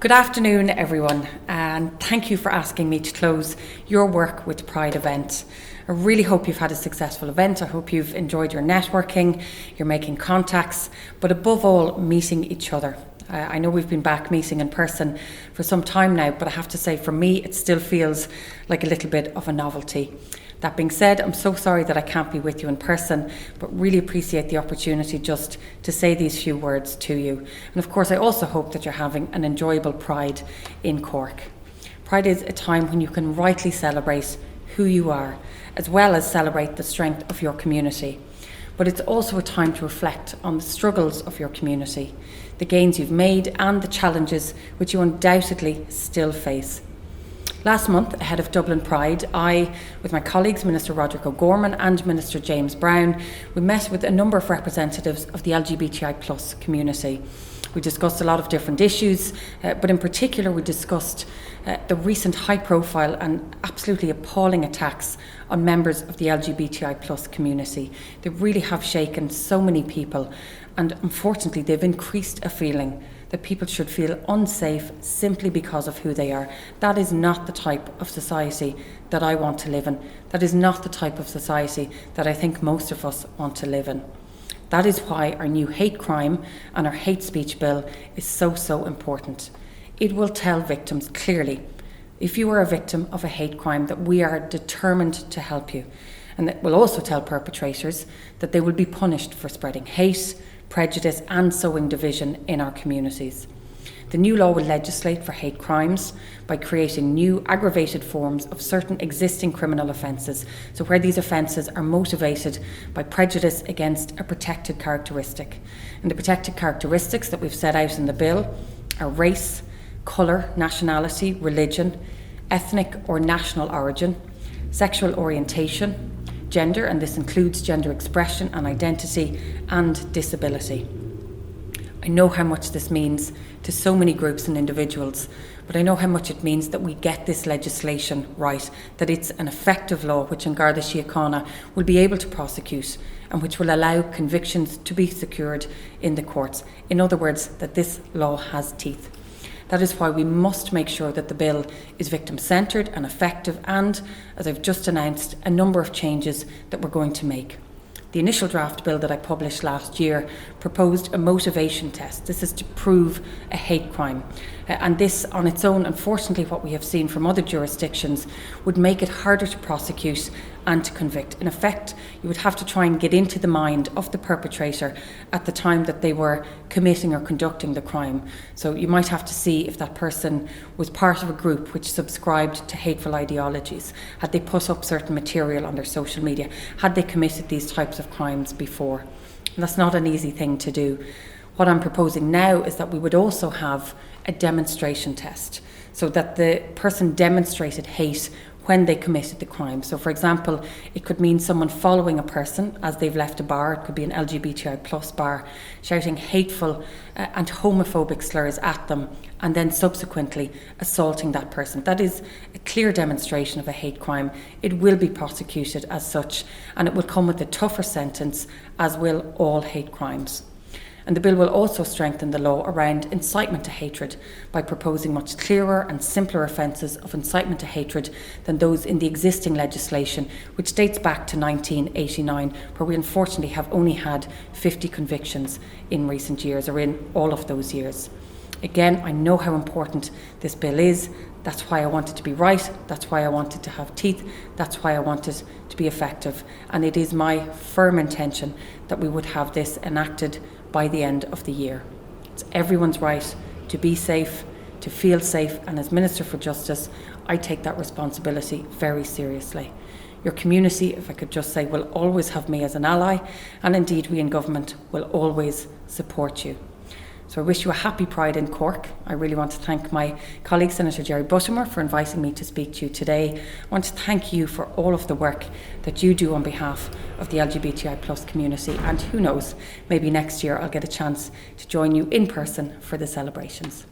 Good afternoon, everyone, and thank you for asking me to close your work with Pride event. I really hope you've had a successful event. I hope you've enjoyed your networking, you're making contacts, but above all, meeting each other. I know we've been back meeting in person for some time now, but I have to say for me, it still feels like a little bit of a novelty. That being said, I'm so sorry that I can't be with you in person, but really appreciate the opportunity just to say these few words to you. And of course, I also hope that you're having an enjoyable Pride in Cork. Pride is a time when you can rightly celebrate who you are, as well as celebrate the strength of your community. But it's also a time to reflect on the struggles of your community, the gains you've made and the challenges which you undoubtedly still face. Last month, ahead of Dublin Pride, I, with my colleagues, Minister Roderick O'Gorman and Minister James Brown, we met with a number of representatives of the LGBTI+ community. We discussed a lot of different issues, but in particular we discussed the recent high-profile and absolutely appalling attacks on members of the LGBTI+ community. They really have shaken so many people, and unfortunately they've increased a feeling that people should feel unsafe simply because of who they are. That is not the type of society that I want to live in. That is not the type of society that I think most of us want to live in. That is why our new hate crime and our hate speech bill is so important. It will tell victims clearly, if you are a victim of a hate crime, that we are determined to help you. And it will also tell perpetrators that they will be punished for spreading hate, prejudice and sowing division in our communities. The new law will legislate for hate crimes by creating new aggravated forms of certain existing criminal offences, so where these offences are motivated by prejudice against a protected characteristic. And the protected characteristics that we've set out in the bill are race, colour, nationality, religion, ethnic or national origin, sexual orientation, gender, and this includes gender expression and identity, and disability. I know how much this means to so many groups and individuals, but I know how much it means that we get this legislation right, that it's an effective law which An Garda Síochána will be able to prosecute and which will allow convictions to be secured in the courts. In other words, that this law has teeth. That is why we must make sure that the bill is victim-centred and effective and, as I've just announced, a number of changes that we're going to make. The initial draft bill that I published last year proposed a motivation test. This is to prove a hate crime. And this on its own, unfortunately, what we have seen from other jurisdictions, would make it harder to prosecute and to convict. In effect, you would have to try and get into the mind of the perpetrator at the time that they were committing or conducting the crime. So you might have to see if that person was part of a group which subscribed to hateful ideologies. Had they put up certain material on their social media? Had they committed these types of crimes before? And that's not an easy thing to do. What I'm proposing now is that we would also have a demonstration test, so that the person demonstrated hate when they committed the crime. So, for example, it could mean someone following a person as they've left a bar, it could be an LGBTI+ bar, shouting hateful and homophobic slurs at them, and then subsequently assaulting that person. That is a clear demonstration of a hate crime. It will be prosecuted as such, and it will come with a tougher sentence, as will all hate crimes. And the bill will also strengthen the law around incitement to hatred by proposing much clearer and simpler offences of incitement to hatred than those in the existing legislation, which dates back to 1989, where we unfortunately have only had 50 convictions in recent years, or in all of those years. Again, I know how important this bill is. That's why I want it to be right. That's why I want it to have teeth. That's why I want it to be effective. And it is my firm intention that we would have this enacted by the end of the year. It's everyone's right to be safe, to feel safe, and as Minister for Justice, I take that responsibility very seriously. Your community, if I could just say, will always have me as an ally, and indeed we in government will always support you. So I wish you a happy Pride in Cork. I really want to thank my colleague Senator Jerry Buttimer for inviting me to speak to you today. I want to thank you for all of the work that you do on behalf of the LGBTI+ community, and who knows, maybe next year I'll get a chance to join you in person for the celebrations.